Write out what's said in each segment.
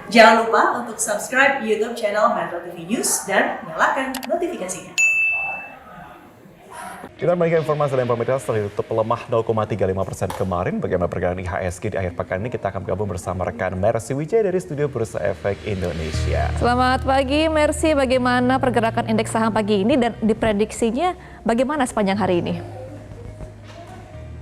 Jangan lupa untuk subscribe YouTube channel Metro TV News dan nyalakan notifikasinya. Kita memiliki informasi lain pemirsa, setelah ditutup melemah 0,35% kemarin. Bagaimana pergerakan IHSG di akhir pekan ini, kita akan bergabung bersama rekan Mercy Wijaya dari Studio Bursa Efek Indonesia. Selamat pagi Mercy, bagaimana pergerakan indeks saham pagi ini dan diprediksinya bagaimana sepanjang hari ini?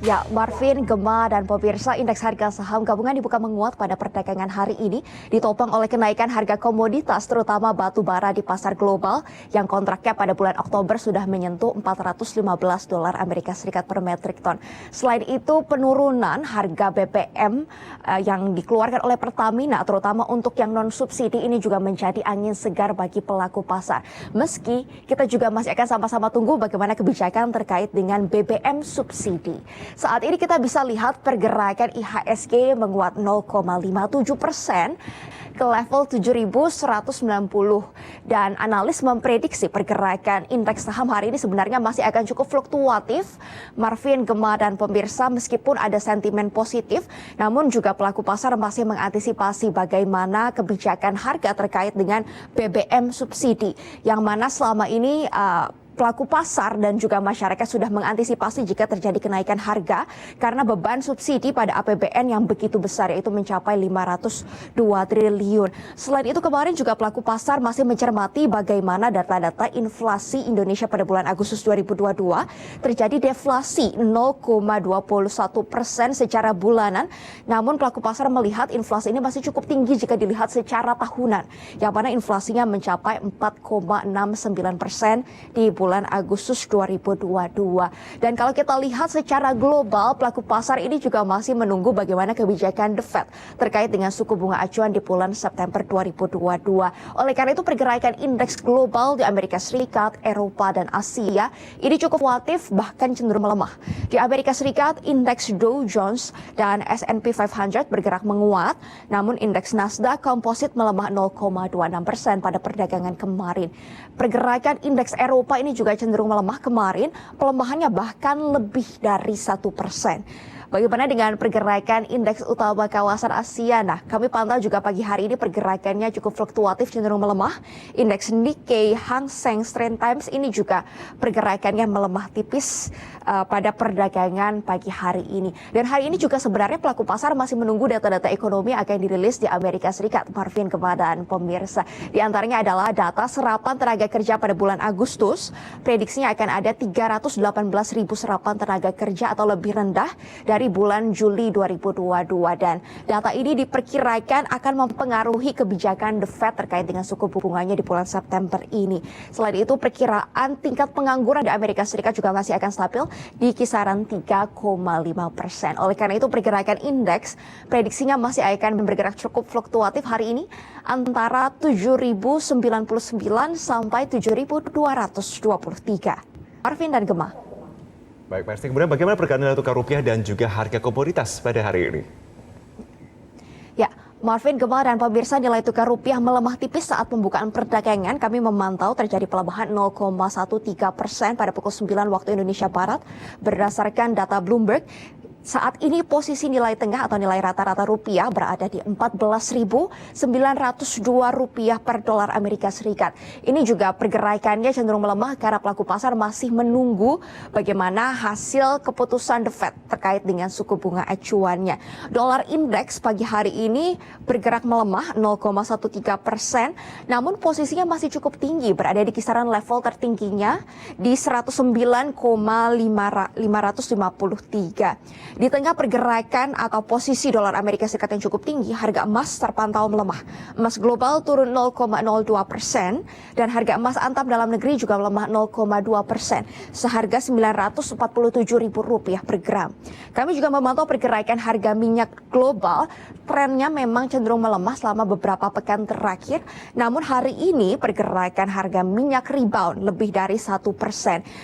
Ya, Marvin, Gemma, dan pemirsa, indeks harga saham gabungan dibuka menguat pada perdagangan hari ini, ditopang oleh kenaikan harga komoditas, terutama batu bara di pasar global, yang kontraknya pada bulan Oktober sudah menyentuh $415 Amerika Serikat per metrik ton. Selain itu, penurunan harga BBM yang dikeluarkan oleh Pertamina, terutama untuk yang non-subsidi, ini juga menjadi angin segar bagi pelaku pasar. Meski kita juga masih akan sama-sama tunggu bagaimana kebijakan terkait dengan BBM subsidi. Saat ini kita bisa lihat pergerakan IHSG menguat 0,57% ke level 7.190 dan analis memprediksi pergerakan indeks saham hari ini sebenarnya masih akan cukup fluktuatif. Marvin, Gemma, dan pemirsa, meskipun ada sentimen positif, namun juga pelaku pasar masih mengantisipasi bagaimana kebijakan harga terkait dengan BBM subsidi, yang mana selama ini pelaku pasar dan juga masyarakat sudah mengantisipasi jika terjadi kenaikan harga karena beban subsidi pada APBN yang begitu besar, yaitu mencapai 502 triliun. Selain itu, kemarin juga pelaku pasar masih mencermati bagaimana data-data inflasi Indonesia pada bulan Agustus 2022 terjadi deflasi 0,21% secara bulanan. Namun pelaku pasar melihat inflasi ini masih cukup tinggi jika dilihat secara tahunan, yang mana inflasinya mencapai 4,69% di bulan Agustus 2022. Dan kalau kita lihat secara global, pelaku pasar ini juga masih menunggu bagaimana kebijakan The Fed terkait dengan suku bunga acuan di bulan September 2022. Oleh karena itu, pergerakan indeks global di Amerika Serikat, Eropa, dan Asia ini cukup fluktuatif, bahkan cenderung melemah. Di Amerika Serikat, indeks Dow Jones dan S&P 500 bergerak menguat, namun indeks Nasdaq Composite melemah 0,26% pada perdagangan kemarin. Pergerakan indeks Eropa ini juga cenderung melemah kemarin, pelemahannya bahkan lebih dari 1%. Bagaimana dengan pergerakan indeks utama kawasan Asia? Nah, kami pantau juga pagi hari ini pergerakannya cukup fluktuatif, cenderung melemah. Indeks Nikkei, Hang Seng, Straits Times ini juga pergerakannya melemah tipis pada perdagangan pagi hari ini. Dan hari ini juga sebenarnya pelaku pasar masih menunggu data-data ekonomi akan dirilis di Amerika Serikat. Marvin, Gemma, dan pemirsa. Di antaranya adalah data serapan tenaga kerja pada bulan Agustus. Prediksinya akan ada 318.000 serapan tenaga kerja atau lebih rendah dari bulan Juli 2022, dan data ini diperkirakan akan mempengaruhi kebijakan The Fed terkait dengan suku bunganya di bulan September ini. Selain itu, perkiraan tingkat pengangguran di Amerika Serikat juga masih akan stabil di kisaran 3,5%. Oleh karena itu, pergerakan indeks prediksinya masih akan bergerak cukup fluktuatif hari ini antara 7.099 sampai 7.223. Marvin dan Gemma. Baik, Mercy. Kemudian bagaimana pergerakan nilai tukar rupiah dan juga harga komoditas pada hari ini? Ya, Marvin, Gemma, dan pemirsa, nilai tukar rupiah melemah tipis saat pembukaan perdagangan. Kami memantau terjadi pelemahan 0,13% pada pukul 9 waktu Indonesia Barat berdasarkan data Bloomberg. Saat ini posisi nilai tengah atau nilai rata-rata rupiah berada di Rp14.902 per dolar Amerika Serikat. Ini juga pergerakannya cenderung melemah karena pelaku pasar masih menunggu bagaimana hasil keputusan The Fed terkait dengan suku bunga acuannya. Dolar indeks pagi hari ini bergerak melemah 0,13%, namun posisinya masih cukup tinggi, berada di kisaran level tertingginya di 109,553. Di tengah pergerakan atau posisi dolar Amerika Serikat yang cukup tinggi, harga emas terpantau melemah. Emas global turun 0,02% dan harga emas antam dalam negeri juga melemah 0,2%, seharga Rp947.000 per gram. Kami juga memantau pergerakan harga minyak global, trennya memang cenderung melemah selama beberapa pekan terakhir. Namun hari ini pergerakan harga minyak rebound lebih dari 1%.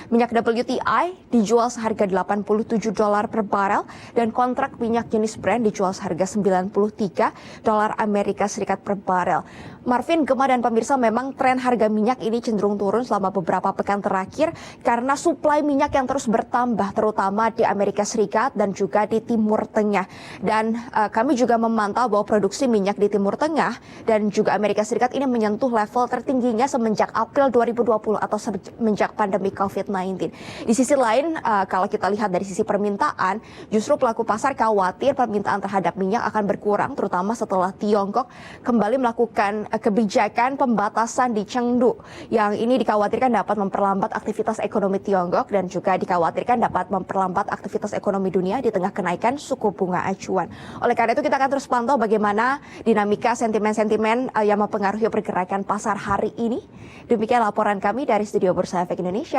Minyak WTI dijual seharga $87 per barel barel dan kontrak minyak jenis Brent dijual seharga $93 Amerika Serikat per barel. Marvin, Gemma, dan pemirsa, memang tren harga minyak ini cenderung turun selama beberapa pekan terakhir karena suplai minyak yang terus bertambah, terutama di Amerika Serikat dan juga di Timur Tengah. Dan kami juga memantau bahwa produksi minyak di Timur Tengah dan juga Amerika Serikat ini menyentuh level tertingginya semenjak April 2020 atau semenjak pandemi COVID-19. Di sisi lain, kalau kita lihat dari sisi permintaan, justru pelaku pasar khawatir permintaan terhadap minyak akan berkurang, terutama setelah Tiongkok kembali melakukan kebijakan pembatasan di Chengdu yang ini dikhawatirkan dapat memperlambat aktivitas ekonomi Tiongkok dan juga dikhawatirkan dapat memperlambat aktivitas ekonomi dunia di tengah kenaikan suku bunga acuan. Oleh karena itu kita akan terus pantau bagaimana dinamika sentimen-sentimen yang mempengaruhi pergerakan pasar hari ini. Demikian laporan kami dari Studio Bursa Efek Indonesia.